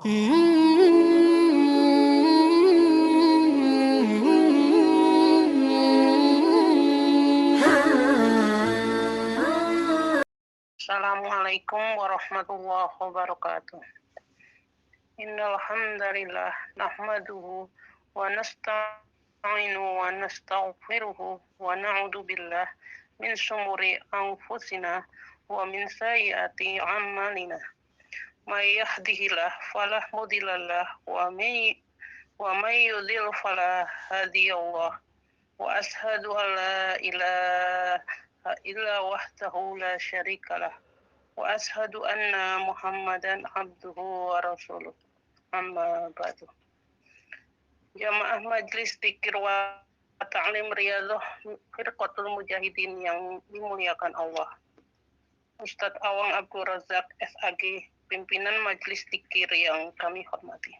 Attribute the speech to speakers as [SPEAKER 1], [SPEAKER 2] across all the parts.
[SPEAKER 1] Assalamualaikum warahmatullahi wabarakatuh. Innal hamdalillah nahmaduhu wa nasta'inu wa nastaghfiruhu wa na'udzu billah min syururi anfusina wa min sayyiati a'malina. May yahdihillah falah mudhillalah wa may yudhlil fala hadiyallah. Wa ashhadu an la ilaha illa wahdahu la syarikalah. Wa ashhadu anna Muhammadan abduhu wa rasuluh. Amma ba'du. Jamaah Majlis Dzikir wa Ta'lim Riyadhah Firqatul Mujahidin yang dimuliakan Allah. Ustadz Awang Abdul Razak SAG, pimpinan Majlis Dzikir yang kami hormati.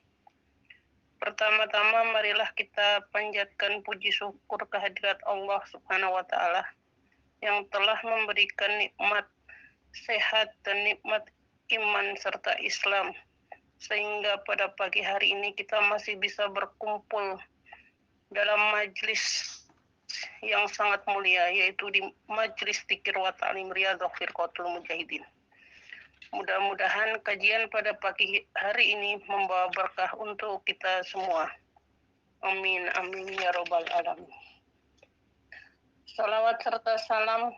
[SPEAKER 1] Pertama-tama marilah kita panjatkan puji syukur kehadirat Allah Subhanahu wa Ta'ala yang telah memberikan nikmat sehat dan nikmat iman serta Islam, sehingga pada pagi hari ini kita masih bisa berkumpul dalam majlis yang sangat mulia, yaitu di Majlis Dzikir wa Ta'lim Riyadhah Firqatul Mujahidin. Mudah-mudahan kajian pada pagi hari ini membawa berkah untuk kita semua. Amin, amin, ya robbal alamin. Salawat serta salam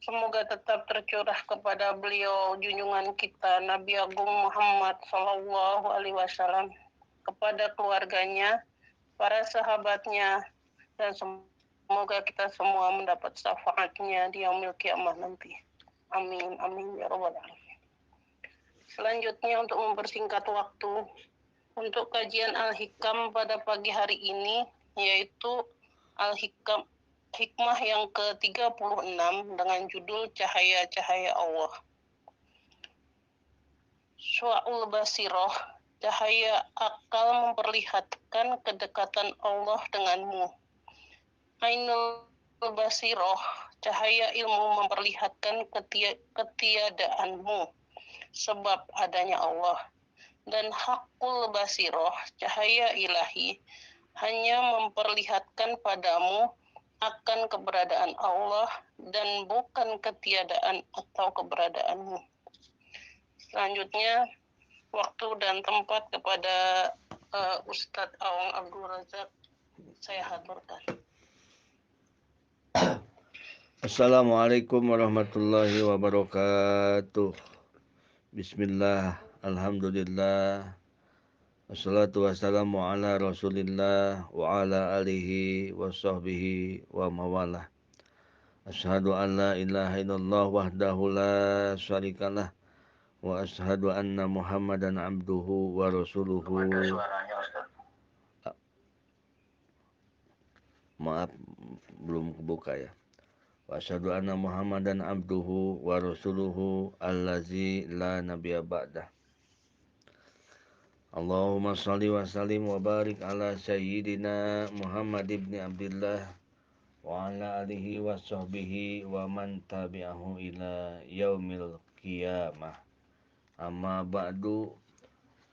[SPEAKER 1] semoga tetap tercurah kepada beliau junjungan kita Nabi Agung Muhammad Sallallahu Alaihi Wasallam, kepada keluarganya, para sahabatnya, dan semoga kita semua mendapat syafaatnya di yaumil kiamah nanti. Amin, amin, ya robbal alamin. Selanjutnya, untuk mempersingkat waktu, untuk kajian Al-Hikam pada pagi hari ini, yaitu Al-Hikam hikmah yang ke-36 dengan judul Cahaya-Cahaya Allah. Syu'ul Basiroh, cahaya akal memperlihatkan kedekatan Allah denganmu. Ainul Basiroh, cahaya ilmu memperlihatkan ketiadaanmu sebab adanya Allah. Dan Hakul Basiroh, cahaya ilahi, hanya memperlihatkan padamu akan keberadaan Allah dan bukan ketiadaan atau keberadaanmu. Selanjutnya, waktu dan tempat kepada Ustadz Awang Abdul Razak, saya haturkan.
[SPEAKER 2] Assalamualaikum warahmatullahi wabarakatuh. Bismillah, alhamdulillah, wassalatu wassalamu ala rasulillah wa ala alihi wa sahbihi wa mawalah. Ashhadu an la ilaha illallah wahdahu la syarikalah wa ashhadu anna Muhammadan abduhu wa rasuluhu. Maaf, belum kebuka ya. Wa asyhadu anna Muhammadan abduhu wa rasuluhu allazi la nabiyya ba'dah. Allahumma salli wa sallim wa barik ala sayyidina Muhammad ibn Abdullah wa ala alihi wa sahbihi wa man tabi'ahu ila yaumil qiyamah. Amma ba'du.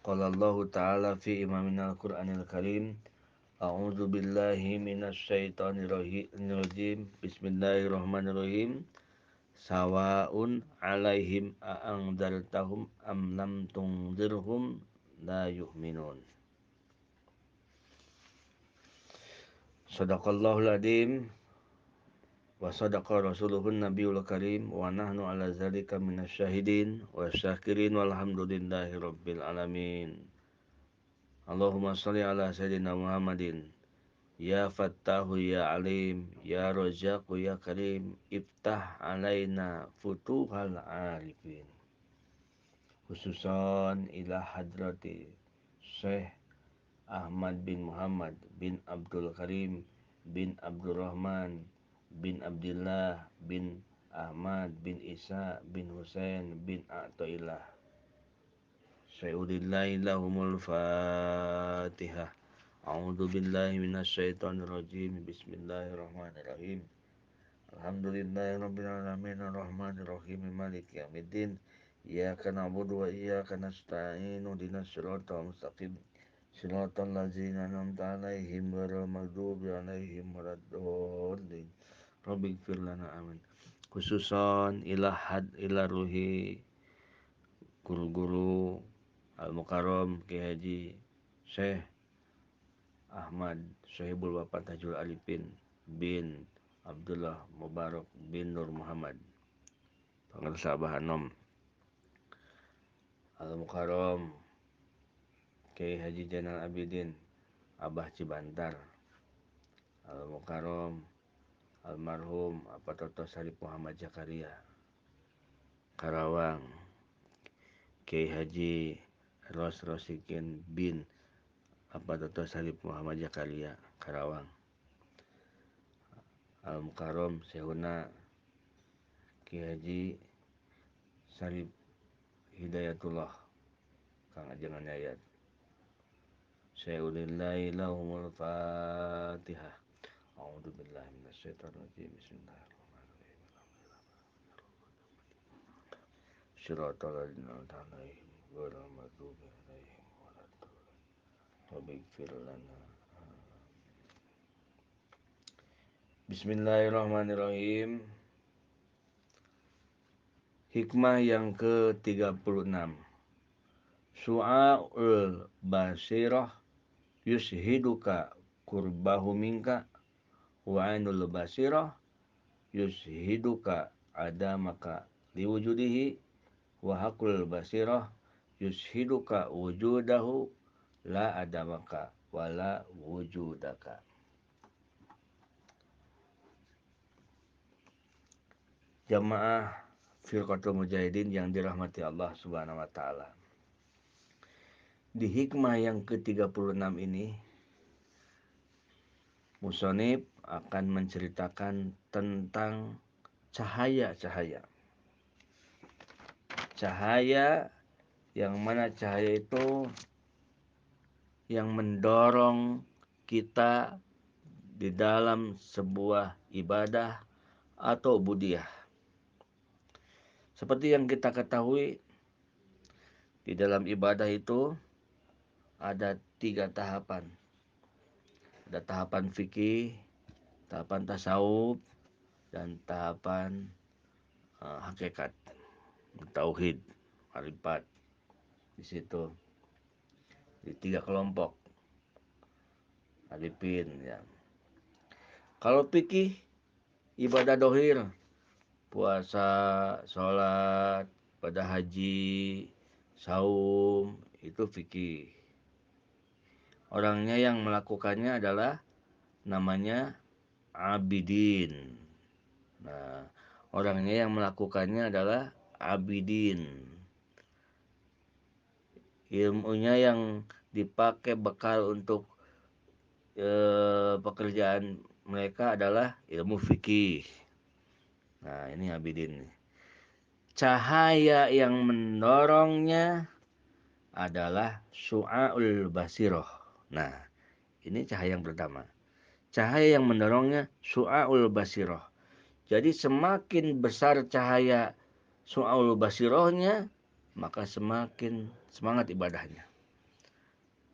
[SPEAKER 2] Qala Allah ta'ala fi imaminal Qur'anil Karim. A'udzu billahi minasy syaithanir rajim. Bismillahirrahmanirrahim. Sawaun alaihim a'anzartahum am lam tunzirhum la yu'minun. Shadaqallahul adzim wa sadaqa rasuluhun nabiyul karim wa nahnu ala zalika minasyahidin wa syakirin walhamdulillahi rabbil alamin. Allahumma shalli ala sayyidina Muhammadin. Ya Fattahu ya Alim, ya Razzaqu ya Karim, iftah alaina futuhal arifin. Khususan ila hadrati Syekh Ahmad bin Muhammad bin Abdul Karim bin Abdul Rahman bin Abdullah bin Ahmad bin Isa bin Husain bin A'taillah. Syai'udillahi lahumul Fatihah. A'udzu billahi minasyaitonir rajim. Bismillahirrahmanirrahim. Alhamdulillahirabbil alamin arrahmanirrahim maliki yaumiddin. Iyyaka na'budu wa iyyaka nasta'in ihdinas siratal mustaqim siratal ladzina an'amta 'alaihim ghairil maghdubi 'alaihim waladdallin. Rabbighfir lana amin. Khususon ila ruhi guru-guru Al-Mukarram Kiai Haji Syekh Ahmad Sohibul Wafa Tajul Arifin bin Abdullah Mubarak bin Nur Muhammad Pangarsa Bahanom Al-Mukarram Kiai Haji Zainal Abidin Abah Cibantar Al-Mukarram Almarhum Apatoto Sarip Muhammad Zakaria Karawang Kiai Haji Rosikin bin Apatoto Sarip Muhammad Zakaria Karawang Al-Mukarram Sehuna Kiai Haji Sarip Hidayatullah Kang Ajangan Yayat Sayulillahi lahumul Fatihah. A'udzu billahi minasyaitonir rajim. Bismillahirrahmanirrahim. Shiratal ladzina an'amta 'alaihim ghairil maghdubi 'alaihim waladdallin. Rabbighfir lana. Bismillahirrahmanirrahim. Hikmah yang ke-36. Su'aul basirah yushiduka kurbahu minka wa ainul basirah yushiduka adamaka liwujudihi wa haqul basirah yushiduka wujudahu la adamaka wala wujudaka. Jamaah Firqatul Mujahidin yang dirahmati Allah Subhanahu wa taala. Di hikmah yang ke-36 ini musonib akan menceritakan tentang cahaya-cahaya. Cahaya yang mana cahaya itu yang mendorong kita di dalam sebuah ibadah atau budiah. Seperti yang kita ketahui, di dalam ibadah itu ada 3 tahapan. Ada tahapan fikih, tahapan tasawuf, dan tahapan hakikat, tauhid, marifat. Di situ di 3 kelompok arifin ya. Kalau fikih ibadah dohir, puasa, sholat, ibadah haji, saum, itu fikih. Orangnya yang melakukannya adalah namanya abidin. Nah, orangnya yang melakukannya adalah abidin. Ilmunya yang dipakai bekal untuk pekerjaan mereka adalah ilmu fikih. Nah, ini abidin. Cahaya yang mendorongnya adalah su'aul basiroh. Nah, ini cahaya yang pertama. Cahaya yang mendorongnya su'aul basiroh. Jadi semakin besar cahaya su'aul basirohnya, maka semakin semangat ibadahnya.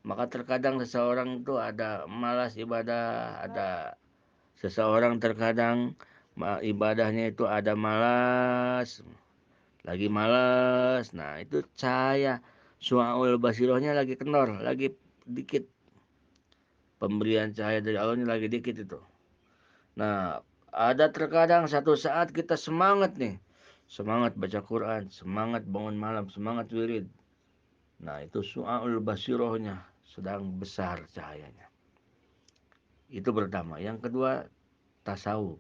[SPEAKER 2] Maka terkadang seseorang itu ada malas ibadah, ada seseorang terkadang ibadahnya itu ada malas, lagi malas. Nah, itu cahaya su'aul basirohnya lagi kendor, lagi dikit. Pemberian cahaya dari Allah ini lagi dikit itu. Nah, ada terkadang satu saat kita semangat nih. Semangat baca Quran, semangat bangun malam, semangat wirid. Nah, itu su'aul basirohnya sedang besar cahayanya. Itu pertama. Yang kedua, tasawuf.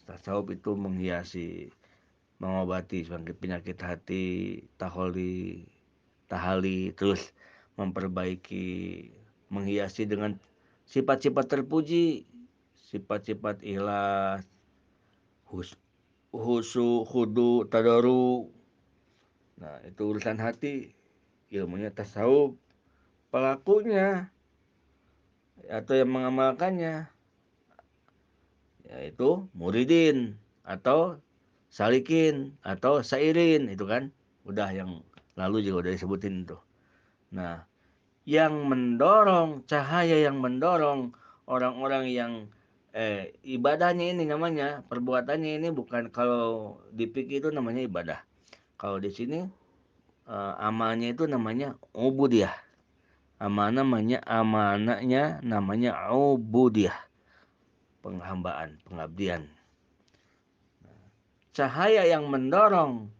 [SPEAKER 2] Tasawuf itu menghiasi, mengobati penyakit hati, tahali, terus memperbaiki, menghiasi dengan sifat-sifat terpuji, sifat-sifat ikhlas, khusyuk, khudu, tadaru. Nah, itu urusan hati, ilmunya tasawuf. Pelakunya atau yang mengamalkannya yaitu muridin atau salikin atau sairin, itu kan udah yang lalu juga udah disebutin itu. Nah, yang mendorong, cahaya yang mendorong orang-orang yang ibadahnya ini namanya, perbuatannya ini bukan, kalau di fikih itu namanya ibadah. Kalau di sini amalnya itu namanya ubudiyah. Amanahnya namanya ubudiyah, penghambaan, pengabdian. Cahaya yang mendorong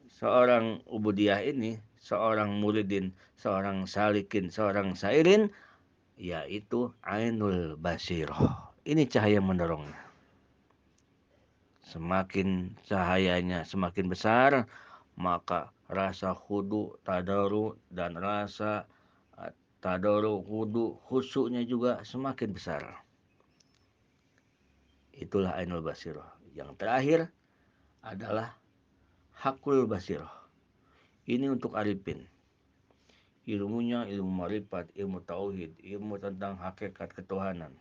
[SPEAKER 2] seorang ubudiyah ini, seorang muridin, seorang salikin, seorang sairin, yaitu ainul basiroh. Ini cahaya mendorongnya. Semakin cahayanya semakin besar, maka rasa khudu, tadaru, dan rasa tadaru, khudu, khusyuknya juga semakin besar. Itulah ainul basiroh. Yang terakhir adalah hakul basiroh. Ini untuk arifin. Ilmunya ilmu marifat, ilmu tauhid, ilmu tentang hakikat ketuhanan.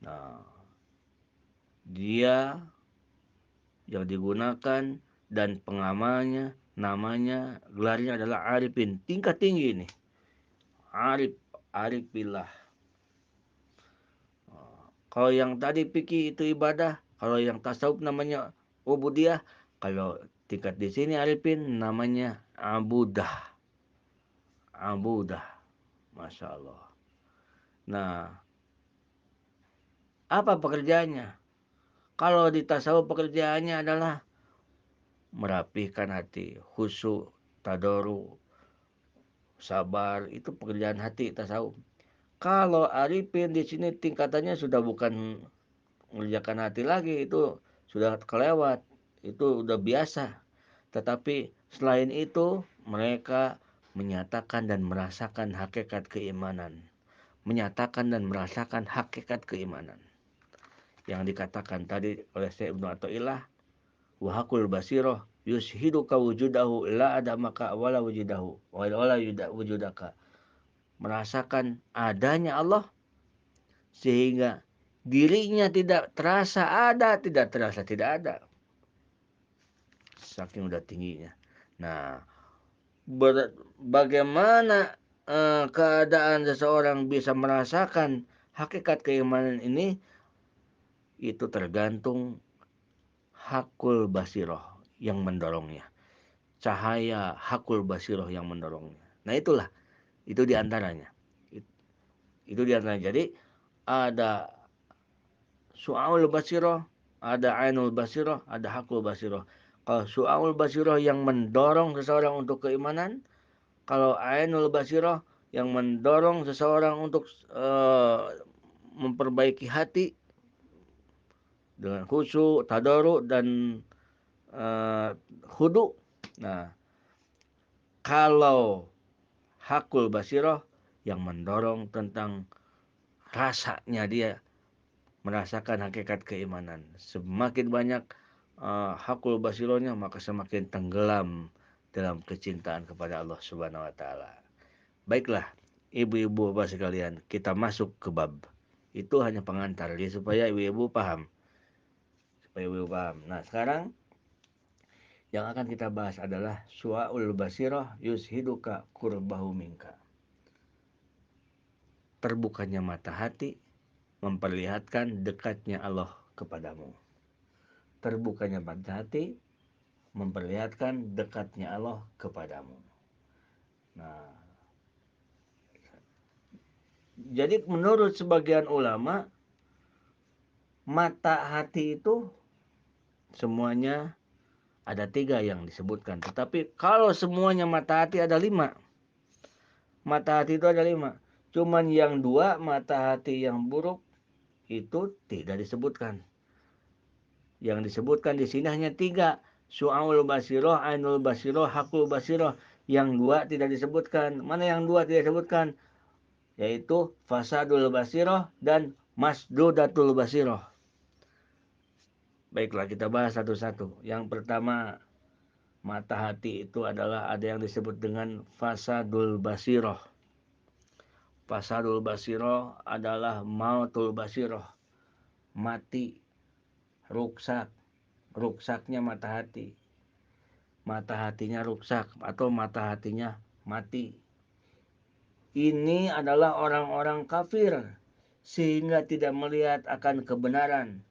[SPEAKER 2] Nah, dia yang digunakan dan pengamalnya, namanya, gelarnya adalah arifin, tingkat tinggi ini. Arif billah. Kalau yang tadi fikih itu ibadah, kalau yang tasawuf namanya ubudiyah, kalau tingkat di sini arifin namanya abudah. Abudah. Masya Allah. Nah, apa pekerjaannya? Kalau di tasawuf pekerjaannya adalah merapihkan hati, khusyuk, tadoru, sabar, itu pekerjaan hati tasawuf. Kalau arifin di sini tingkatannya sudah bukan mengerjakan hati lagi, itu sudah kelewat, itu udah biasa. Tetapi selain itu mereka menyatakan dan merasakan hakikat keimanan. Menyatakan dan merasakan hakikat keimanan. Yang dikatakan tadi oleh Syekh Ibnu Athaillah, wahakul basiroh yushiduka wujudahu la ada maka wala wujudahu wala wujudaka. Merasakan adanya Allah sehingga dirinya tidak terasa ada, tidak terasa tidak ada. Saking udah tingginya. Nah, bagaimana keadaan seseorang bisa merasakan hakikat keimanan ini, itu tergantung hakul basiroh yang mendorongnya. Cahaya hakul basiroh yang mendorongnya. Nah itulah, itu diantaranya. Itu diantaranya. Jadi ada su'aul basiroh, ada ainul basiroh, ada hakul basiroh. Kalau su'aul basiroh yang mendorong seseorang untuk keimanan, kalau ainul basiroh yang mendorong seseorang untuk memperbaiki hati dengan khusyuk, tadarru, dan khudu. Nah, kalau hakul basiroh yang mendorong tentang rasanya dia merasakan hakikat keimanan. Semakin banyak hakul basirohnya, maka semakin tenggelam dalam kecintaan kepada Allah Subhanahu wa taala. Baiklah, ibu-ibu bapak sekalian, kita masuk ke bab. Itu hanya pengantar dia supaya ibu-ibu paham. Nah, sekarang yang akan kita bahas adalah su'aul basirah yushiduka kurbahu minka. Terbukanya mata hati memperlihatkan dekatnya Allah kepadamu. Terbukanya mata hati memperlihatkan dekatnya Allah kepadamu. Nah, jadi menurut sebagian ulama, mata hati itu semuanya ada 3 yang disebutkan. Tetapi kalau semuanya mata hati ada 5. Mata hati itu ada 5. Cuman yang 2, mata hati yang buruk, itu tidak disebutkan. Yang disebutkan di sini hanya 3. Su'aul basiroh, ainul basiroh, hakul basiroh. Yang 2 tidak disebutkan. Mana yang 2 tidak disebutkan? Yaitu fasadul basiroh dan masdudatul basiroh. Baiklah, kita bahas satu-satu. Yang pertama, mata hati itu adalah ada yang disebut dengan fasadul basiroh. Fasadul basiroh adalah mautul basiroh. Mati, rusak, ruksaknya mata hati. Mata hatinya rusak atau mata hatinya mati. Ini adalah orang-orang kafir sehingga tidak melihat akan kebenaran.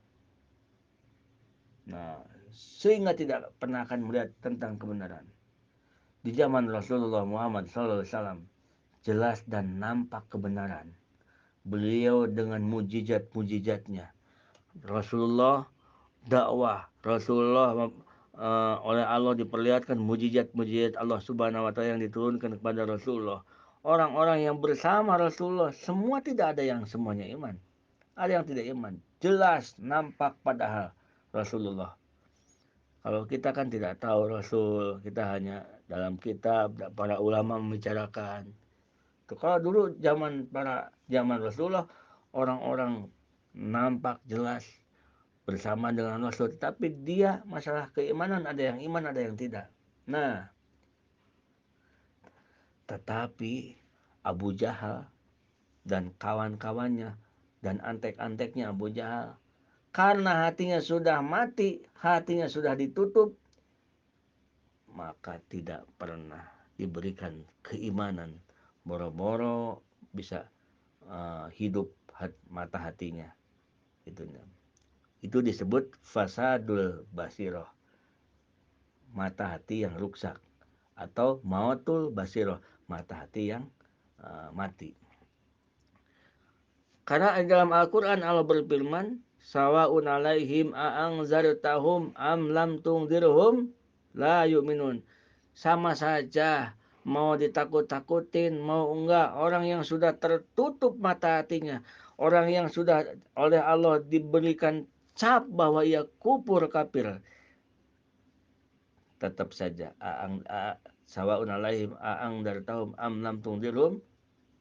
[SPEAKER 2] Nah, sehingga tidak pernah akan melihat tentang kebenaran. Di zaman Rasulullah Muhammad SAW jelas dan nampak kebenaran. Beliau dengan mujizat-mujizatnya. Rasulullah dakwah. Rasulullah oleh Allah diperlihatkan mujizat-mujizat Allah Subhanahu wa taala yang diturunkan kepada Rasulullah. Orang-orang yang bersama Rasulullah semua tidak ada yang semuanya iman. Ada yang tidak iman. Jelas nampak padahal Rasulullah. Kalau kita kan tidak tahu Rasul, kita hanya dalam kitab para ulama membicarakan. Kalau dulu zaman Rasulullah orang-orang nampak jelas bersama dengan Rasul, tapi dia masalah keimanan ada yang iman ada yang tidak. Nah, tetapi Abu Jahal dan kawan-kawannya dan antek-anteknya Abu Jahal karena hatinya sudah mati, hatinya sudah ditutup, maka tidak pernah diberikan keimanan. Boro-boro bisa hidup mata hatinya. Itu disebut fasadul basiroh, mata hati yang rusak, atau mautul basiroh, mata hati yang mati. Karena dalam Al-Quran Allah berfirman, sawa'un alaihim a'angzartahum am lam tungdirhum la yu'minun. Sama saja mau ditakut-takutin, mau enggak. Orang yang sudah tertutup mata hatinya, orang yang sudah oleh Allah diberikan cap bahwa ia kufur kafir, tetap saja sawa'un alaihim a'angzartahum am lam tungdirhum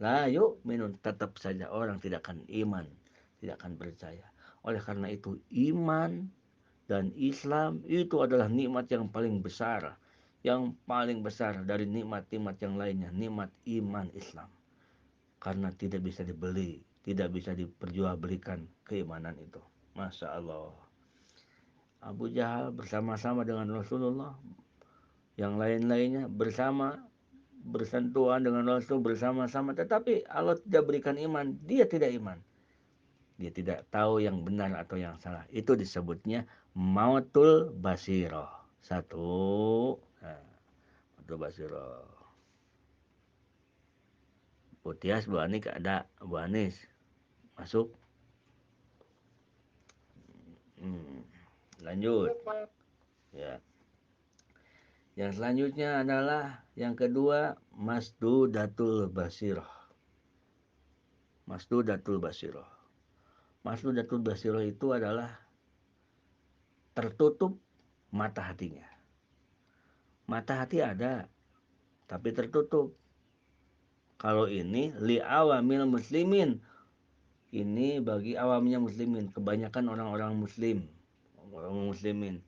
[SPEAKER 2] la yu'minun, tetap saja orang tidak akan iman, tidak akan percaya. Oleh karena itu iman dan Islam itu adalah nikmat yang paling besar, yang paling besar dari nikmat-nikmat yang lainnya, nikmat iman Islam. Karena tidak bisa dibeli, tidak bisa diperjualbelikan keimanan itu. Masya Allah. Abu Jahal bersama-sama dengan Rasulullah, yang lain-lainnya bersentuhan dengan Rasul bersama-sama, tetapi Allah tidak berikan iman, dia tidak iman. Dia tidak tahu yang benar atau yang salah. Itu disebutnya mautul basiroh. Satu, mautul basiroh. Bu Tias, Bu Anik ada, Bu Anis masuk. Lanjut. Ya. Yang selanjutnya adalah yang kedua, masdudatul basiroh. Masdudatul basiroh. Masdudatul basiroh itu adalah tertutup mata hatinya. Mata hati ada, tapi tertutup. Kalau ini li awamil muslimin, ini bagi awamnya muslimin, kebanyakan orang-orang muslim, orang muslimin.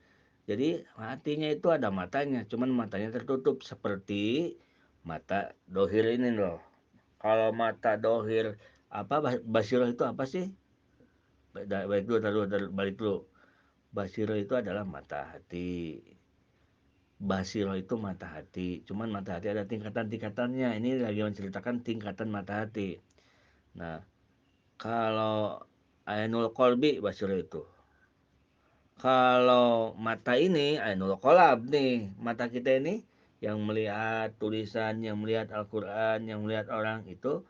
[SPEAKER 2] Jadi hatinya itu ada matanya, cuman matanya tertutup seperti mata dohir ini loh. Kalau mata dohir apa basiroh itu apa sih? Baik dulu, balik dulu. Basiroh itu adalah mata hati. Basiroh itu mata hati. Cuman mata hati ada tingkatan-tingkatannya. Ini lagi menceritakan tingkatan mata hati. Nah, kalau ainul kolbi basiroh itu. Kalau mata ini ainul kolab nih. Mata kita ini yang melihat tulisan, yang melihat Al-Quran, yang melihat orang itu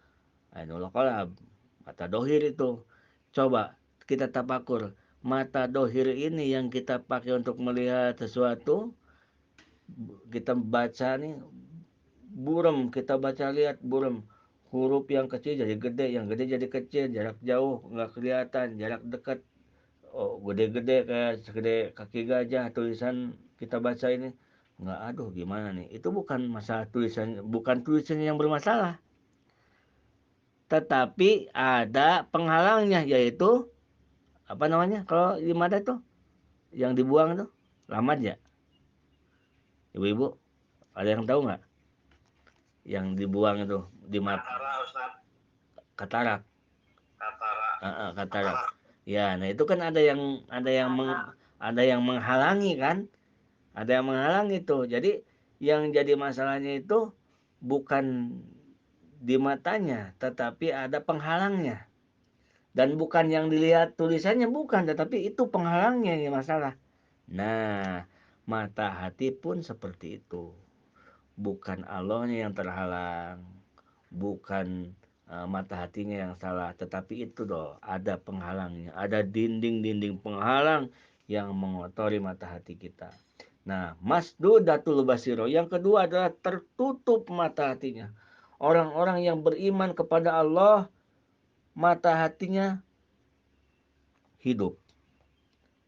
[SPEAKER 2] ainul kolab. Mata dohir itu. Coba kita tapakur. Mata dohir ini yang kita pakai untuk melihat sesuatu, kita baca nih buram, kita baca lihat buram, huruf yang kecil jadi gede, yang gede jadi kecil, jarak jauh nggak kelihatan, jarak dekat gede-gede kayak segede kaki gajah. Tulisan kita baca ini nggak, aduh gimana nih, itu bukan masalah tulisan, bukan tulisan yang bermasalah, tetapi ada penghalangnya, yaitu apa namanya kalau di mata tuh yang dibuang tuh lamat ya, ibu-ibu ada yang tahu nggak yang dibuang itu di mata? Katarak. Katarak. Ya, nah itu kan ada yang ada yang menghalangi kan, ada yang menghalangi tuh. Jadi yang jadi masalahnya itu bukan di matanya, tetapi ada penghalangnya. Dan bukan yang dilihat tulisannya, bukan, tetapi itu penghalangnya yang masalah. Nah, mata hati pun seperti itu. Bukan Allahnya yang terhalang, bukan mata hatinya yang salah, tetapi itu doh ada penghalangnya, ada dinding-dinding penghalang yang mengotori mata hati kita. Nah, masdudatul basiro yang kedua adalah tertutup mata hatinya. Orang-orang yang beriman kepada Allah, mata hatinya hidup,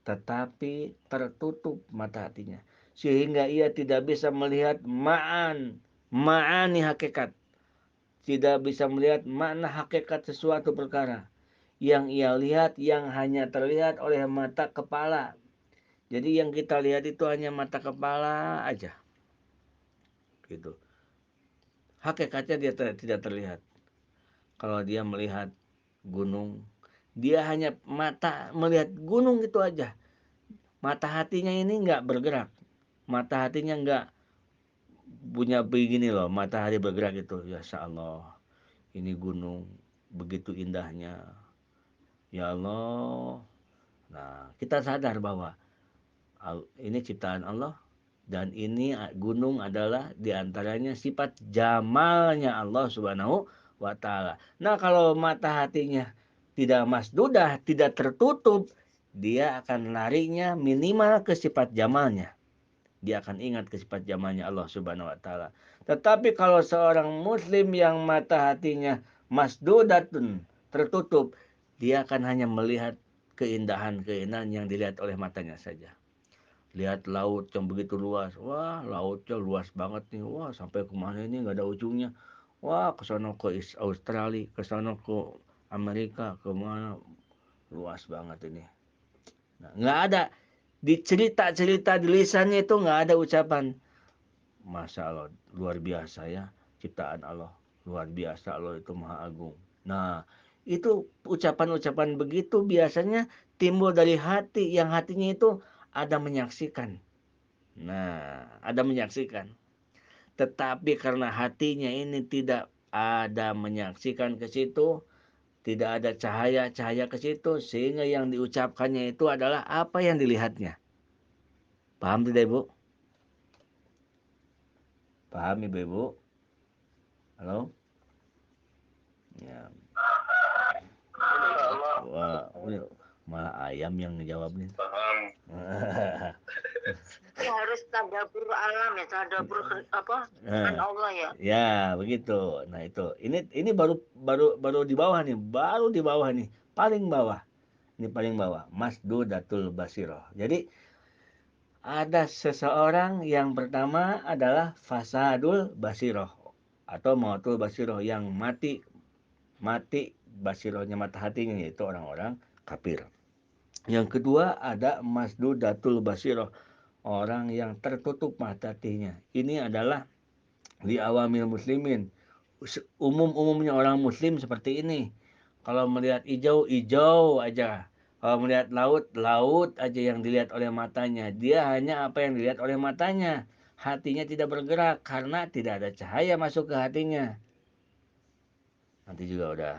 [SPEAKER 2] tetapi tertutup mata hatinya, sehingga ia tidak bisa melihat ma'ani hakikat, tidak bisa melihat makna hakikat sesuatu perkara. Yang ia lihat yang hanya terlihat oleh mata kepala. Jadi yang kita lihat itu hanya mata kepala aja, gitu. Hakikatnya dia tidak terlihat. Kalau dia melihat gunung, dia hanya mata melihat gunung itu aja. Mata hatinya ini nggak bergerak. Mata hatinya nggak punya begini loh. Mata hati bergerak itu. Ya Allah, ini gunung begitu indahnya. Ya Allah. Nah, kita sadar bahwa ini ciptaan Allah. Dan ini gunung adalah diantaranya sifat jamalnya Allah subhanahu wa ta'ala. Nah, kalau mata hatinya tidak masdudah, tidak tertutup, dia akan larinya minimal ke sifat jamalnya. Dia akan ingat ke sifat jamalnya Allah subhanahu wa ta'ala. Tetapi kalau seorang muslim yang mata hatinya masdudatun, tertutup, dia akan hanya melihat keindahan-keindahan yang dilihat oleh matanya saja. Lihat laut yang begitu luas, wah lautnya luas banget nih, wah sampai kemana ini nggak ada ujungnya, wah ke sana ke Australia, ke sana ke Amerika, ke mana, luas banget ini. Nah, nggak ada di cerita-cerita di lisannya itu nggak ada ucapan, Masya Allah luar biasa ya ciptaan Allah, luar biasa Allah itu maha agung. Nah itu ucapan-ucapan begitu biasanya timbul dari hati, yang hatinya itu ada menyaksikan. Nah, ada menyaksikan. Tetapi karena hatinya ini tidak ada menyaksikan ke situ, tidak ada cahaya-cahaya ke situ, sehingga yang diucapkannya itu adalah apa yang dilihatnya. Paham tidak, Ibu? Paham, Ibu? Halo? Ya. Wah, ini malah ayam yang ngejawab nih.
[SPEAKER 1] Paham. Ya harus tadabbur alam ya, tadabbur apa? Kan Allah ya.
[SPEAKER 2] Ya, begitu. Nah, itu. Ini baru di bawah nih, baru di bawah nih, paling bawah. Ini paling bawah, masdudatul basiroh. Jadi ada seseorang yang pertama adalah fasadul basiroh atau mautul basiroh, yang mati basirohnya, mata hatinya, yaitu orang-orang kafir. Yang kedua ada masdudatul basiroh, orang yang tertutup mata hatinya. Ini adalah di awamil muslimin, umumnya orang muslim seperti ini. Kalau melihat hijau, hijau aja. Kalau melihat laut, laut aja yang dilihat oleh matanya. Dia hanya apa yang dilihat oleh matanya. Hatinya tidak bergerak karena tidak ada cahaya masuk ke hatinya. Nanti juga udah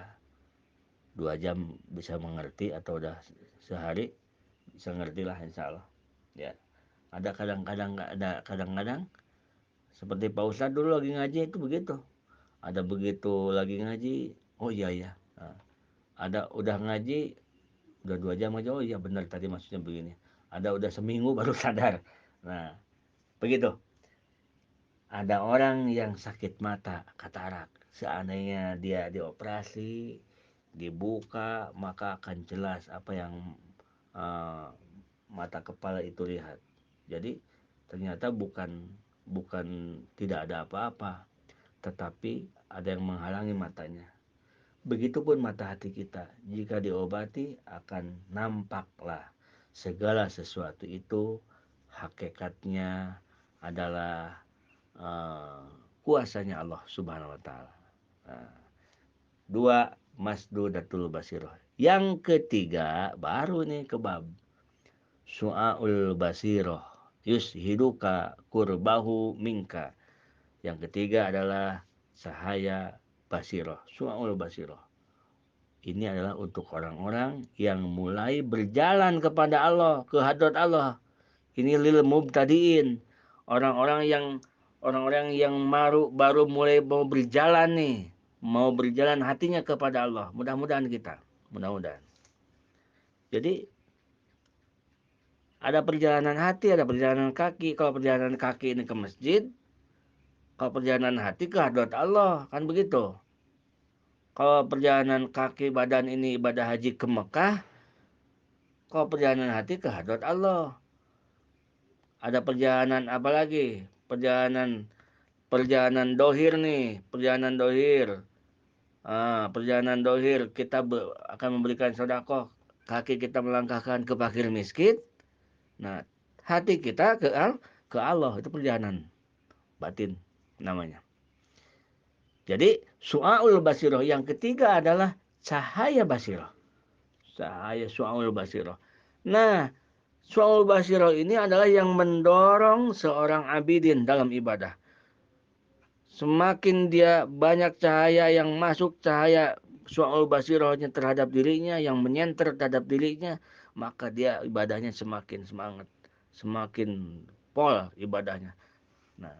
[SPEAKER 2] 2 jam bisa mengerti, atau udah sehari bisa ngerti lah insya Allah. Ya. Ada kadang-kadang seperti Pak Ustadz dulu lagi ngaji itu begitu. Ada begitu lagi ngaji, oh iya ya. Nah, ada udah ngaji, udah 2 jam aja, oh iya benar tadi maksudnya begini. Ada udah seminggu baru sadar. Nah, begitu. Ada orang yang sakit mata, katarak. Seandainya dia dioperasi, dibuka, maka akan jelas apa yang uh, mata kepala itu lihat. Jadi ternyata bukan tidak ada apa-apa, tetapi ada yang menghalangi matanya. Begitupun mata hati kita, jika diobati akan nampaklah segala sesuatu itu hakikatnya adalah kuasanya Allah Subhanahu wa taala. Nah, 2 masdudatul basiroh. Yang ketiga baru nih ke bab su'aul basiroh yushiduka kurbahu minka. Yang ketiga adalah cahaya basiroh, su'aul basiroh. Ini adalah untuk orang-orang yang mulai berjalan kepada Allah, ke hadrat Allah. Ini lil mubtadiin, orang-orang yang baru mulai mau berjalan nih, mau berjalan hatinya kepada Allah. Mudah-mudahan kita, mudah-mudahan. Jadi ada perjalanan hati, ada perjalanan kaki. Kalau perjalanan kaki ini ke masjid, kalau perjalanan hati ke hadrat Allah, kan begitu. Kalau perjalanan kaki badan ini ibadah haji ke Mekah, kalau perjalanan hati ke hadrat Allah. Ada perjalanan apa lagi? Perjalanan dohir nih, perjalanan dohir. Perjalanan dohir kita akan memberikan sedekah. Kaki kita melangkahkan ke fakir miskin. Nah, hati kita ke Allah, itu perjalanan batin namanya. Jadi su'aul basiroh yang ketiga adalah cahaya basiroh. Cahaya su'aul basiroh. Nah, su'aul basiroh ini adalah yang mendorong seorang abidin dalam ibadah. Semakin dia banyak cahaya yang masuk, cahaya su'aul basirohnya terhadap dirinya, yang menyenter terhadap dirinya, maka dia ibadahnya semakin semangat, semakin pol ibadahnya. Nah,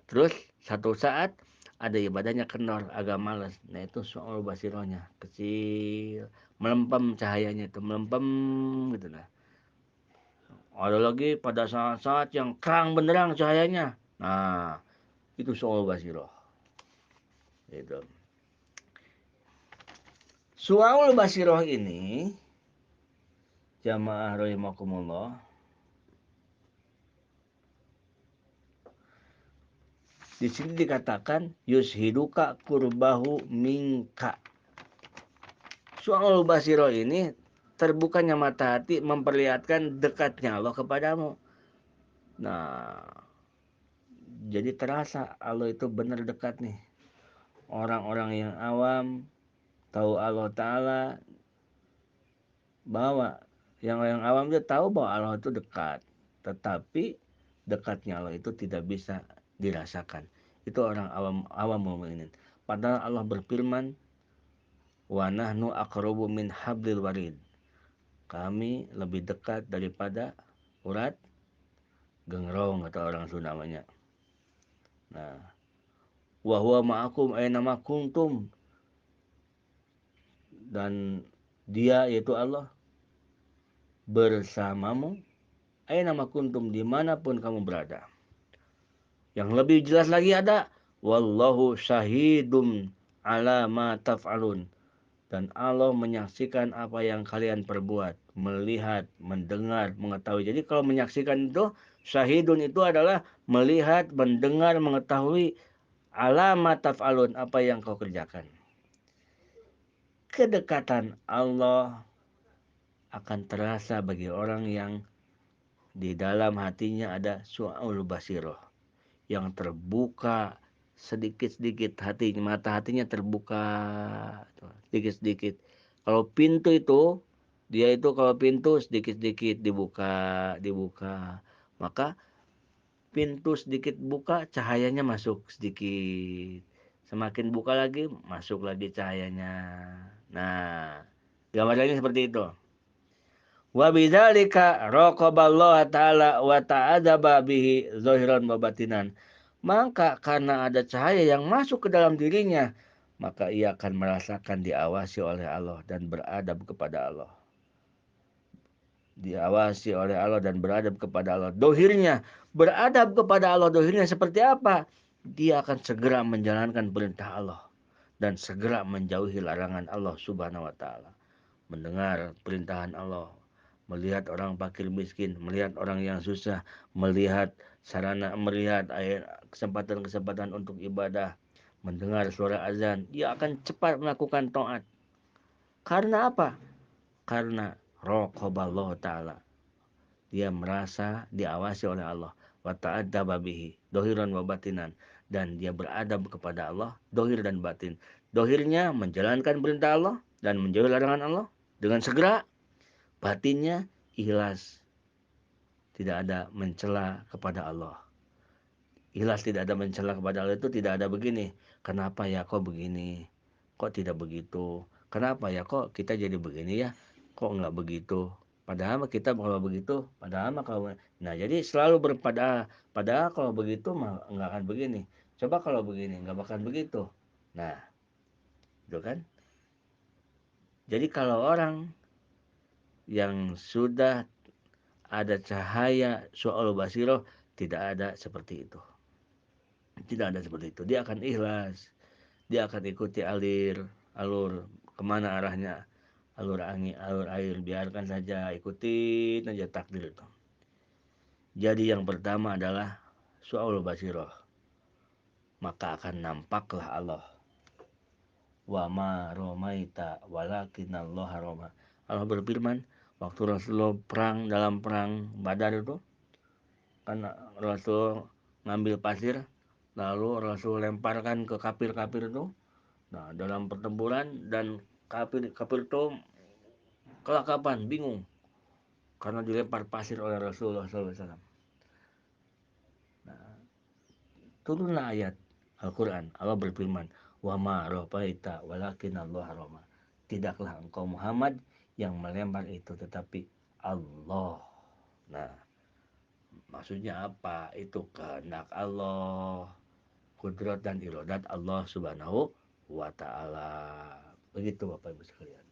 [SPEAKER 2] terus satu saat ada ibadahnya kendor, agak malas. Nah, itu su'aul basirohnya kecil, melempem cahayanya itu, melempem gitu nah. Ada lagi pada saat-saat yang terang benderang cahayanya. Nah, itu su'aul basiroh. Itu. Su'aul basiroh ini, jamaah rahimakumullah, di sini dikatakan yushiduka kurbahu minka. Su'aul basiroh ini terbukanya mata hati memperlihatkan dekatnya Allah kepadamu. Nah, jadi terasa Allah itu benar dekat nih. Orang-orang yang awam tahu Allah Ta'ala, bahwa yang awam itu tahu bahwa Allah itu dekat. Tetapi dekatnya Allah itu tidak bisa dirasakan. Itu orang awam mukminin. Padahal Allah berfirman, wa nahnu aqrabu min hablil warid. Kami lebih dekat daripada urat gengrong, kata orang Sunda namanya. Nah, wa huwa ma'akum aina ma kuntum, dan dia yaitu Allah bersamamu aina ma kuntum, dimanapun kamu berada. Yang lebih jelas lagi ada wallahu syahidum ala ma taf'alun, dan Allah menyaksikan apa yang kalian perbuat, melihat, mendengar, mengetahui. Jadi kalau menyaksikan itu, syahidun itu adalah melihat, mendengar, mengetahui alamat taf'alun, apa yang kau kerjakan. Kedekatan Allah akan terasa bagi orang yang di dalam hatinya ada su'aul basiroh, yang terbuka sedikit-sedikit hatinya, mata hatinya terbuka sedikit-sedikit. Kalau pintu itu, dia itu kalau pintu sedikit-sedikit dibuka. Maka pintu sedikit buka, cahayanya masuk sedikit. Semakin buka lagi, masuk lagi cahayanya. Nah, gambarnya seperti itu. Wa bidzalika raqaballahu ta'ala wa ta'adzaba bihi zahiran wa batinan. Maka karena ada cahaya yang masuk ke dalam dirinya, maka ia akan merasakan diawasi oleh Allah dan beradab kepada Allah. Diawasi oleh Allah dan beradab kepada Allah. Dohirnya, beradab kepada Allah, dohirnya seperti apa? Dia akan segera menjalankan perintah Allah dan segera menjauhi larangan Allah Subhanahu wa ta'ala. Mendengar perintahan Allah, melihat orang fakir miskin, melihat orang yang susah, melihat kesempatan-kesempatan untuk ibadah, mendengar suara azan, dia akan cepat melakukan taat. Karena apa? Karena raqaballahu ta'ala, dia merasa diawasi oleh Allah, wa ta'adzaba bihi dohiran wa batinan, dan dia beradab kepada Allah dohir dan batin. Dohirnya menjalankan perintah Allah dan menjauhi larangan Allah dengan segera. Batinnya ikhlas, tidak ada mencela kepada Allah. Ikhlas tidak ada mencela kepada Allah itu tidak ada begini. Kenapa ya kok begini? Kok tidak begitu? Kenapa ya kok kita jadi begini ya? Kok nggak begitu? Padahal kita kalau begitu, padahal mah kalau nah jadi selalu padahal kalau begitu mah nggak akan begini. Coba kalau begini nggak bakal begitu. Nah, itu kan. Jadi kalau orang yang sudah ada cahaya soal basiroh, tidak ada seperti itu. Tidak ada seperti itu. Dia akan ikhlas. Dia akan ikuti alur kemana arahnya, alur angin, alur air, biarkan saja, ikutin aja takdir itu. Jadi yang pertama adalah soal basiroh, maka akan nampaklah Allah. Wa ma romaita walakin Allah roma. Allah berfirman, waktu Rasulullah perang dalam perang Badar itu, kan Rasul ngambil pasir, lalu Rasul lemparkan ke kafir-kafir itu. Nah, dalam pertempuran dan kafir itu kelakapan, bingung karena dilempar pasir oleh Rasulullah SAW. Nah, turunlah ayat Al-Quran. Allah berfirman, wa ma rafaita walakin Allah roma. Tidaklah engkau Muhammad yang melempar itu, tetapi Allah. Nah, maksudnya apa? Itu kehendak Allah, kudrat dan irodat Allah Subhanahu wa Ta'ala. Begitu Bapak Ibu sekalian.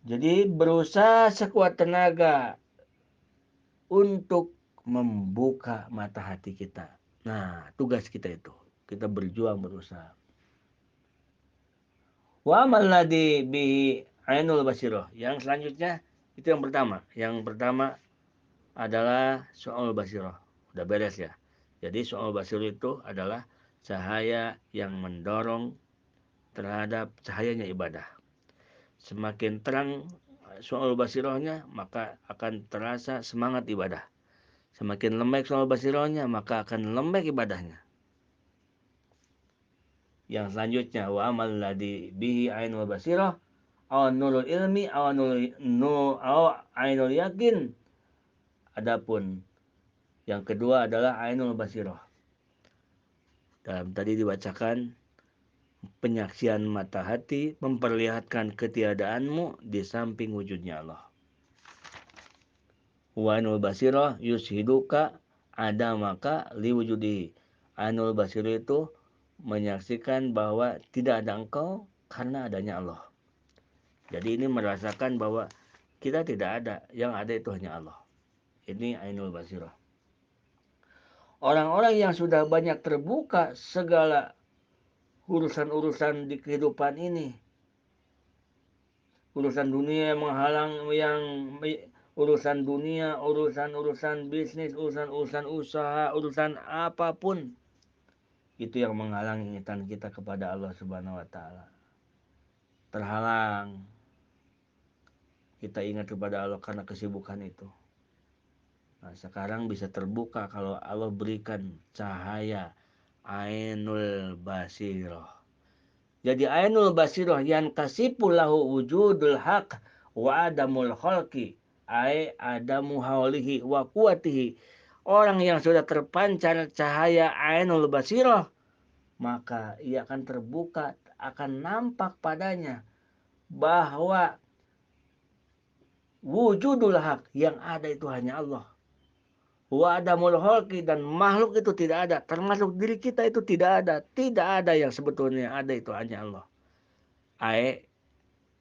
[SPEAKER 2] Jadi berusaha sekuat tenaga untuk membuka mata hati kita. Nah, tugas kita itu. Kita berjuang berusaha. Wa amal ladzi bihi ainul basiroh. Yang selanjutnya itu yang pertama. Yang pertama adalah soal basiroh. Udah beres ya. Jadi soal basiroh itu adalah cahaya yang mendorong terhadap cahayanya ibadah. Semakin terang soal basirohnya, maka akan terasa semangat ibadah. Semakin lembek soal basirohnya, maka akan lembek ibadahnya. Yang selanjutnya, wa amal ladzi bihi ainul basiroh, aw nurul ilmi, aw ainul yakin. Adapun yang kedua adalah ainul basiroh. Dalam tadi dibacakan, penyaksian mata hati memperlihatkan ketiadaanmu di samping wujudnya Allah. Wa ainul basiroh yushiduka adamaka liwujudihi. Ainul basiroh itu menyaksikan bahwa tidak ada engkau karena adanya Allah. Jadi ini merasakan bahwa kita tidak ada, yang ada itu hanya Allah. Ini ainul basiroh. Orang-orang yang sudah banyak terbuka segala urusan-urusan di kehidupan ini, urusan dunia yang menghalang, urusan dunia, urusan bisnis, urusan usaha, urusan apapun, itu yang menghalang ingatan kita kepada Allah Subhanahu wa Ta'ala. Terhalang kita ingat kepada Allah karena kesibukan itu. Nah, sekarang bisa terbuka kalau Allah berikan cahaya ainul basiroh. Jadi ainul basiroh yang kasipul lahu wujudul haq wa adamul khalqi ai adamu haulihi wa kuatihi. Orang yang sudah terpancar cahaya ainul basiroh, maka ia akan terbuka, akan nampak padanya bahwa wujudul haq, yang ada itu hanya Allah. Wa adamul khalqi, dan makhluk itu tidak ada, termasuk diri kita itu tidak ada. Tidak ada yang sebetulnya ada, itu hanya Allah.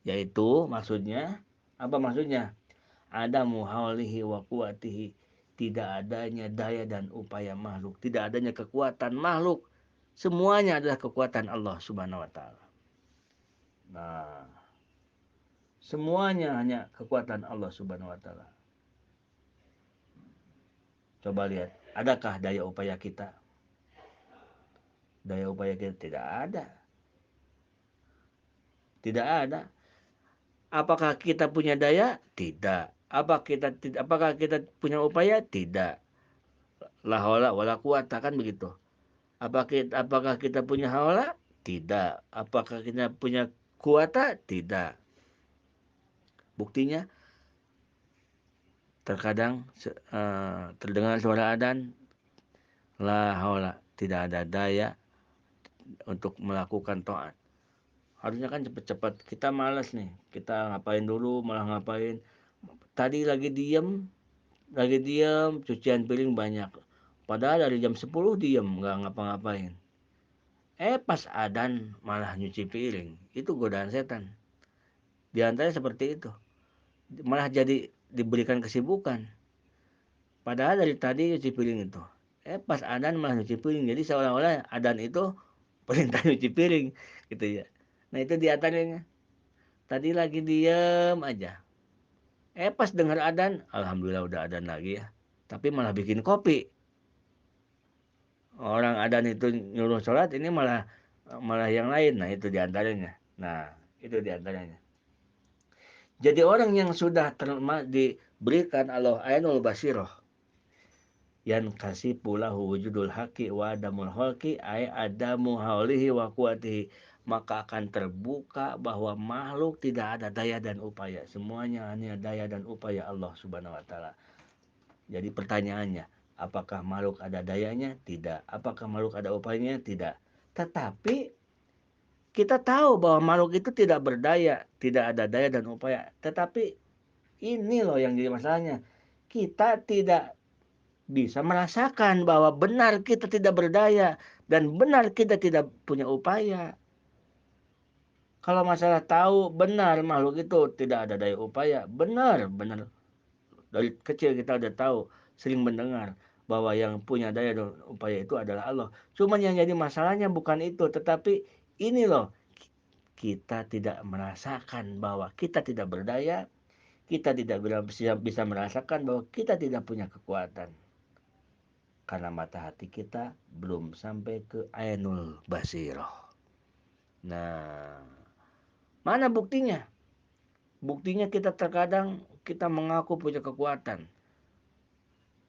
[SPEAKER 2] Yaitu maksudnya, apa maksudnya? Adamu haulihi wa kuatihi, tidak adanya daya dan upaya makhluk, tidak adanya kekuatan makhluk. Semuanya adalah kekuatan Allah Subhanahu wa Ta'ala. Nah, semuanya hanya kekuatan Allah Subhanahu wa Ta'ala. Coba lihat, adakah daya upaya kita? Daya upaya kita tidak ada. Tidak ada. Apakah kita punya daya? Tidak. Apakah kita punya upaya? Tidak. La haula wala quwata, kan begitu. Apakah kita punya haula? Tidak. Apakah kita punya kuwata? Tidak. Buktinya terkadang terdengar suara adzan, la haula, tidak ada daya untuk melakukan taat. Harusnya kan cepat-cepat, kita malas nih, kita ngapain dulu, malah ngapain. Tadi lagi diem, cucian piring banyak. Padahal dari jam 10 diem, nggak ngapa-ngapain. Pas adzan malah nyuci piring. Itu godaan setan. Di antaranya seperti itu. Malah jadi diberikan kesibukan. Padahal dari tadi nyuci piring itu. Pas adzan malah nyuci piring. Jadi seolah-olah adzan itu perintah nyuci piring gitu ya. Nah itu di antaranya. Tadi lagi diem aja. Pas dengar adzan, alhamdulillah udah adzan lagi ya. Tapi malah bikin kopi. Orang adzan itu nyuruh sholat, ini malah malah yang lain. Nah itu di antaranya. Nah itu di antaranya. Jadi orang yang sudah diberikan Allah ainul basiroh, yan kasih pulahu wujudul haki wa adamul holki ay adamu haulihi wa kuatihi, maka akan terbuka bahwa makhluk tidak ada daya dan upaya, semuanya hanya daya dan upaya Allah subhanahu wa ta'ala. Jadi pertanyaannya, apakah makhluk ada dayanya? Tidak. Apakah makhluk ada upayanya? Tidak. Tetapi kita tahu bahwa makhluk itu tidak berdaya, tidak ada daya dan upaya. Tetapi ini loh yang jadi masalahnya. Kita tidak bisa merasakan bahwa benar kita tidak berdaya dan benar kita tidak punya upaya. Kalau masalah tahu benar makhluk itu tidak ada daya upaya, benar. Dari kecil kita udah tahu, sering mendengar bahwa yang punya daya dan upaya itu adalah Allah. Cuman yang jadi masalahnya bukan itu, tetapi ini loh, kita tidak merasakan bahwa kita tidak berdaya, kita tidak bisa merasakan bahwa kita tidak punya kekuatan. Karena mata hati kita belum sampai ke ainul basiroh. Nah, mana buktinya? Buktinya kita terkadang kita mengaku punya kekuatan.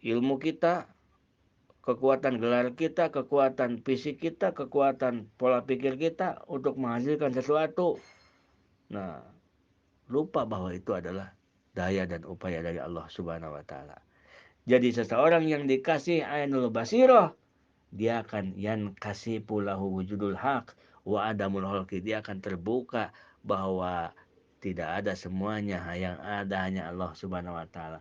[SPEAKER 2] Ilmu kita, kekuatan gelar kita, kekuatan fisik kita, kekuatan pola pikir kita untuk menghasilkan sesuatu. Nah, lupa bahwa itu adalah daya dan upaya dari Allah Subhanahu wa taala. Jadi seseorang yang dikasih ainul basiroh, dia akan yan kasih pulahu wujudul haq wa adamul holki, dia akan terbuka bahwa tidak ada semuanya, yang ada hanya Allah subhanahu wa ta'ala.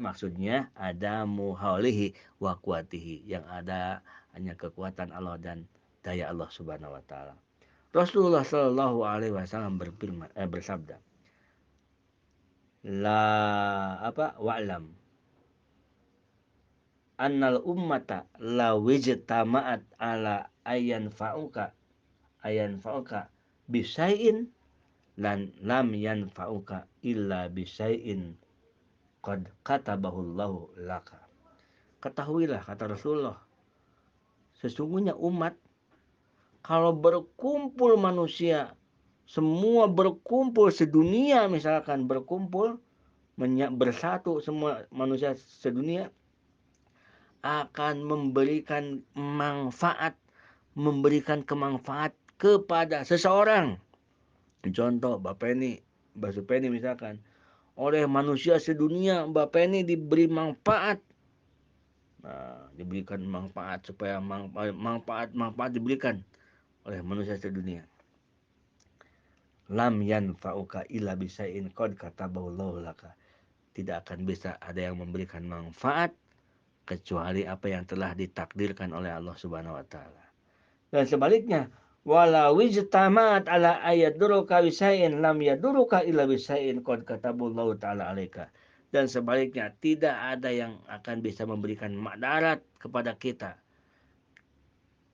[SPEAKER 2] Maksudnya adamu haulihi wa kuatihi, yang ada hanya kekuatan Allah dan daya Allah subhanahu wa ta'ala. Rasulullah sallallahu alaihi wasallam bersabda, wa'lam annal ummata la wijtama'at ala ayan fa'uka bisain lan lam yanfa'uka illa bisain qad katabahullahu laka. Ketahuilah, kata Rasulullah, sesungguhnya umat, kalau berkumpul manusia, semua berkumpul sedunia, misalkan berkumpul bersatu semua manusia sedunia, akan memberikan manfaat, memberikan kemanfaat kepada seseorang. Contoh, Mbak Supeni misalkan, oleh manusia sedunia, Mbak Penny diberi manfaat. Nah, diberikan manfaat supaya manfaat diberikan oleh manusia sedunia. Lam yanfa'uka illa bisain qad katabahullahu laka. Tidak akan bisa ada yang memberikan manfaat kecuali apa yang telah ditakdirkan oleh Allah Subhanahu wa taala. Dan sebaliknya, wala wijtamat ala ayaduruka bisain lam yaduruka illa bisain qad katabullahu taala alaika. Dan sebaliknya, tidak ada yang akan bisa memberikan madarat kepada kita.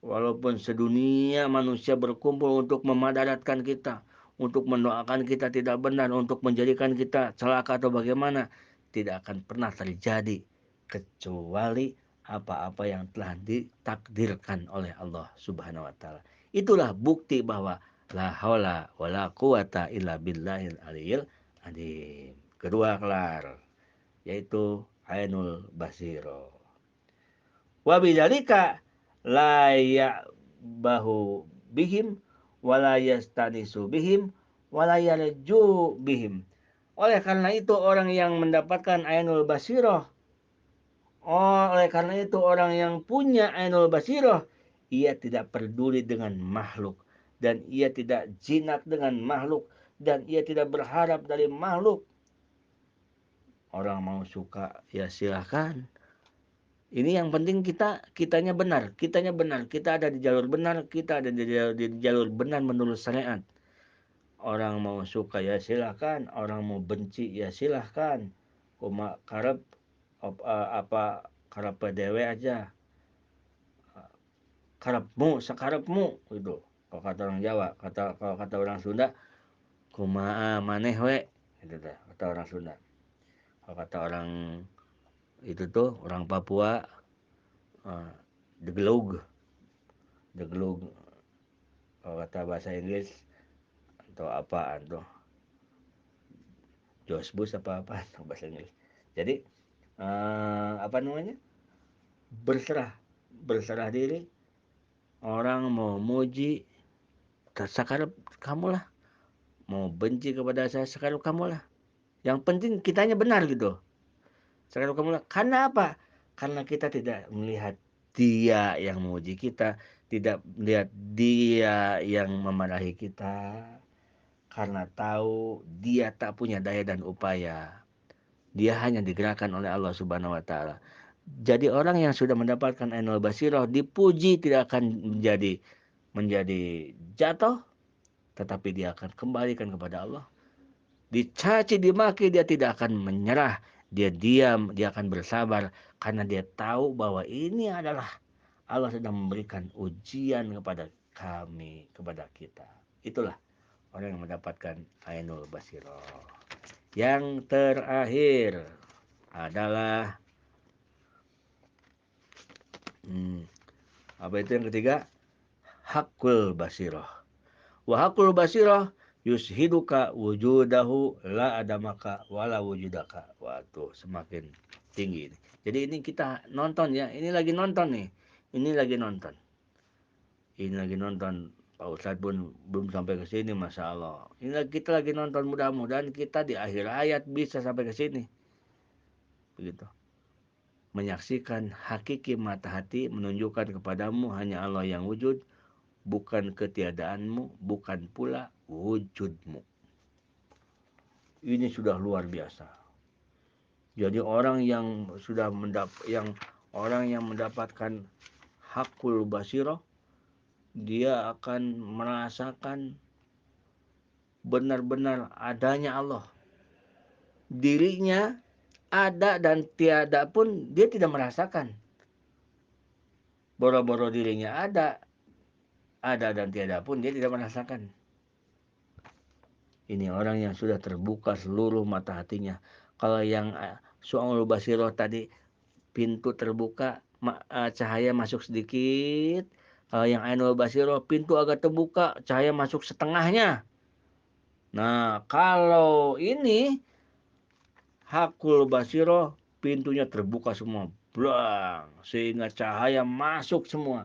[SPEAKER 2] Walaupun sedunia manusia berkumpul untuk memadaratkan kita, untuk mendoakan kita tidak benar, untuk menjadikan kita celaka atau bagaimana, tidak akan pernah terjadi kecuali apa-apa yang telah ditakdirkan oleh Allah Subhanahu wa taala. Itulah bukti bahwa la haula wala quwata illa billahil aliyil azim. Kedua kelar, yaitu ainul basiro. Wa bidzalika la ya'bahu bihim wala yastanisu bihim wala yarju bihim Oleh karena itu orang yang mendapatkan ainul basiroh, oleh karena itu orang yang punya ainul basiroh, ia tidak peduli dengan makhluk, dan ia tidak jinak dengan makhluk, dan ia tidak berharap dari makhluk. Orang mau suka ya silahkan. Ini yang penting kitanya benar, kita ada di jalur benar, kita ada di jalur benar menurut syariat. Orang mau suka ya silahkan, orang mau benci ya silahkan. Kuma karep apa karep dewe aja, karepmu sakarepmu gitu. Kalau kata orang Jawa, kalau kata orang Sunda, kumaha maneh we, gitu teh kata orang Sunda. Kalau kata orang itu tuh orang Papua, uh, degelug, degelug. Kalau kata bahasa Inggris atau apaan tuh, Josh Bush apa bahasa Inggris. Jadi apa namanya, berserah berserah diri. Orang mau muji sakarep kamu lah, mau benci kepada saya sakarep kamu lah, yang penting kitanya benar gitu. Sakarep kamu lah, karena apa? Karena kita tidak melihat dia yang memuji kita, tidak melihat dia yang memarahi kita, karena tahu dia tak punya daya dan upaya. Dia hanya digerakkan oleh Allah Subhanahu wa taala. Jadi orang yang sudah mendapatkan ainul basirah dipuji tidak akan menjadi jatuh, tetapi dia akan kembalikan kepada Allah. Dicaci, dimaki, dia tidak akan menyerah. Dia diam, dia akan bersabar karena dia tahu bahwa ini adalah Allah sedang memberikan ujian kepada kami, kepada kita. Itulah orang yang mendapatkan ainul basirah. Yang terakhir adalah apa itu yang ketiga? Hakul basirah. Wa hakul basirah yushiduka wujudahu la adamaka wala wujudaka. Waduh, semakin tinggi ini. Jadi ini kita nonton ya. Ini lagi nonton nih. Ini lagi nonton. Ini lagi nonton. Pak Ustadz pun belum sampai ke sini, Masya Allah. Ini kita lagi nonton, mudah-mudahan kita di akhir ayat bisa sampai ke sini. Begitu. Menyaksikan hakiki mata hati menunjukkan kepadamu hanya Allah yang wujud, bukan ketiadaanmu, bukan pula wujudmu. Ini sudah luar biasa. Jadi orang yang mendapatkan hakul basirah, dia akan merasakan benar-benar adanya Allah. Dirinya ada dan tiada pun dia tidak merasakan. Boro-boro dirinya ada dan tiada pun dia tidak merasakan. Ini orang yang sudah terbuka seluruh mata hatinya. Kalau yang su'ul basirah tadi pintu terbuka, cahaya masuk sedikit. Kalau yang ainul basirah pintu agak terbuka, cahaya masuk setengahnya. Nah, kalau ini hakul basirah pintunya terbuka semua, blang, sehingga cahaya masuk semua.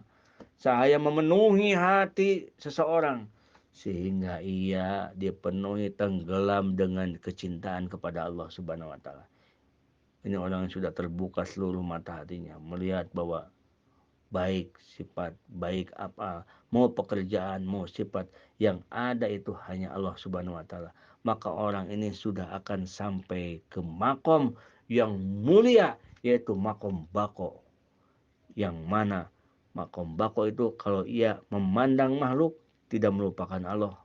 [SPEAKER 2] Cahaya memenuhi hati seseorang sehingga ia dipenuhi tenggelam dengan kecintaan kepada Allah Subhanahu wa taala. Ini orang yang sudah terbuka seluruh mata hatinya, melihat bahwa baik sifat, baik apa, mau pekerjaan, mau sifat yang ada itu hanya Allah Subhanahu wa taala. Maka orang ini sudah akan sampai ke makom yang mulia, yaitu makom bako. Yang mana makom bako itu kalau ia memandang makhluk tidak melupakan Allah.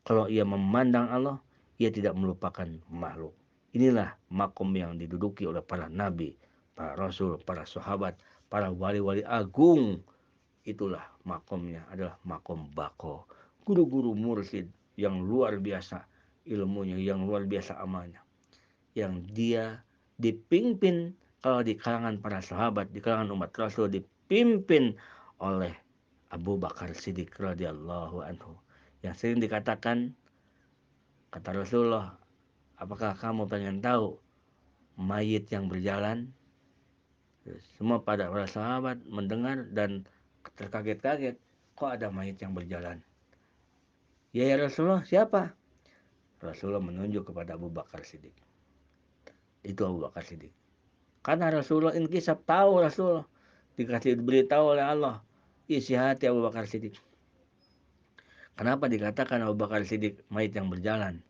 [SPEAKER 2] Kalau ia memandang Allah, ia tidak melupakan makhluk. Inilah makom yang diduduki oleh para nabi, para rasul, para sahabat, para wali-wali agung. Itulah makomnya, adalah makom bako. Guru-guru mursyid yang luar biasa ilmunya, yang luar biasa amalnya. Yang dia dipimpin, kalau di kalangan para sahabat, di kalangan umat Rasul, dipimpin oleh Abu Bakar Siddiq radhiyallahu anhu. Yang sering dikatakan, kata Rasulullah, apakah kamu pengen tahu mayit yang berjalan? Semua para sahabat mendengar dan terkaget-kaget. Kok ada mayit yang berjalan? Ya Rasulullah, siapa? Rasulullah menunjuk kepada Abu Bakar Siddiq. Itu Abu Bakar Siddiq. Karena Rasulullah inkisab, tahu Rasul, dikasih beritahu oleh Allah isi hati Abu Bakar Siddiq. Kenapa dikatakan Abu Bakar Siddiq mayit yang berjalan?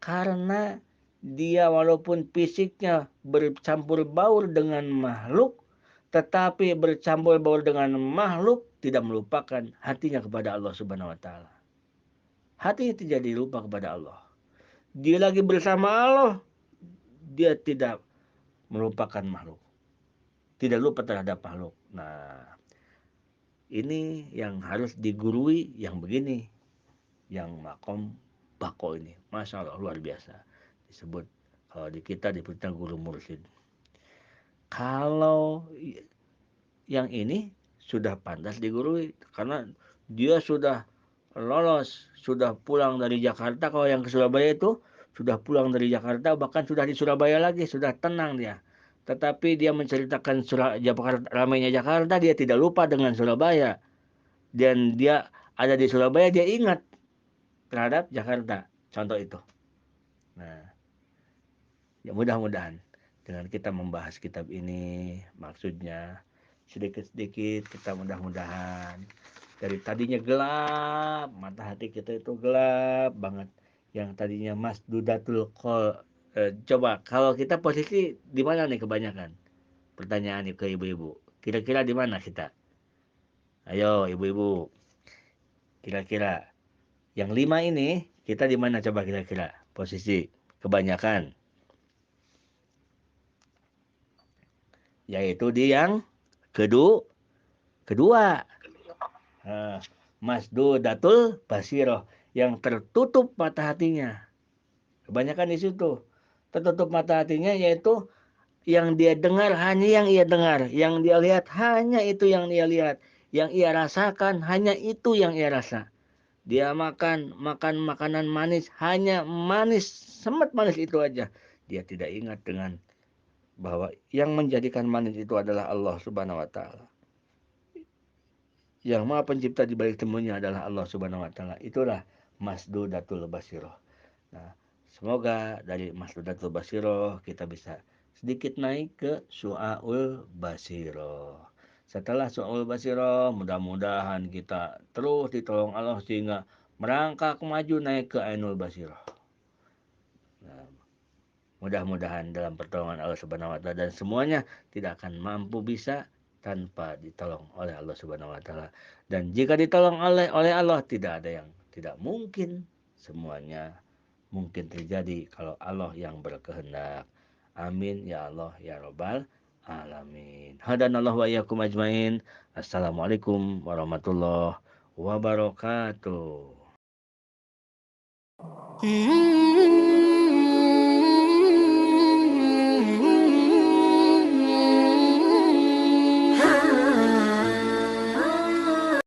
[SPEAKER 2] Karena dia walaupun fisiknya bercampur baur dengan makhluk, tetapi bercampur baur dengan makhluk tidak melupakan hatinya kepada Allah Subhanahu wa taala. Hatinya tidak dilupa kepada Allah. Dia lagi bersama Allah, dia tidak melupakan makhluk. Tidak lupa terhadap makhluk. Nah, ini yang harus digurui yang begini, yang makom bako ini. Masya Allah, luar biasa. Disebut, kalau di kita disebutnya guru mursyid. Kalau yang ini sudah pantas digurui, karena dia sudah lolos, sudah pulang dari Jakarta. Kalau yang ke Surabaya itu sudah pulang dari Jakarta, bahkan sudah di Surabaya lagi, sudah tenang dia. Tetapi dia menceritakan ramainya Jakarta, dia tidak lupa dengan Surabaya. Dan dia ada di Surabaya, dia ingat terhadap Jakarta. Contoh itu. Nah, ya mudah-mudahan dengan kita membahas kitab ini, maksudnya sedikit-sedikit kita mudah-mudahan dari tadinya gelap, mata hati kita itu gelap banget. Yang tadinya masdudatul qol. Coba kalau kita posisi di mana nih kebanyakan? Pertanyaan ke ibu-ibu. Kira-kira di mana kita? Ayo ibu-ibu. Kira-kira yang 5 ini kita di mana coba kira-kira posisi kebanyakan? Yaitu di yang kedua. Nah, masdudatul basiroh, yang tertutup mata hatinya. Kebanyakan di situ. Tertutup mata hatinya yaitu yang dia dengar hanya yang ia dengar, yang dia lihat hanya itu yang dia lihat, yang ia rasakan hanya itu yang ia rasa. Dia makan makanan manis, hanya manis, semet manis itu aja. Dia tidak ingat dengan bahwa yang menjadikan manis itu adalah Allah Subhanahu wa taala. Yang Maha Pencipta di balik semuanya adalah Allah Subhanahu wa taala. Itulah masdudatul basiroh. Nah, semoga dari masdudatul basiroh kita bisa sedikit naik ke su'aul basiroh. Setelah su'aul basiroh, mudah-mudahan kita terus ditolong Allah sehingga merangkak maju naik ke ainul basiroh. Nah, mudah-mudahan dalam pertolongan Allah Subhanahu wa taala, dan semuanya tidak akan mampu bisa tanpa ditolong oleh Allah Subhanahu wa taala. Dan jika ditolong oleh Allah, tidak ada yang tidak mungkin. Semuanya mungkin terjadi kalau Allah yang berkehendak. Amin ya Allah ya Rabbal alamin. Hadanallahu wa iyyakum ajmain. Assalamualaikum warahmatullahi wabarakatuh.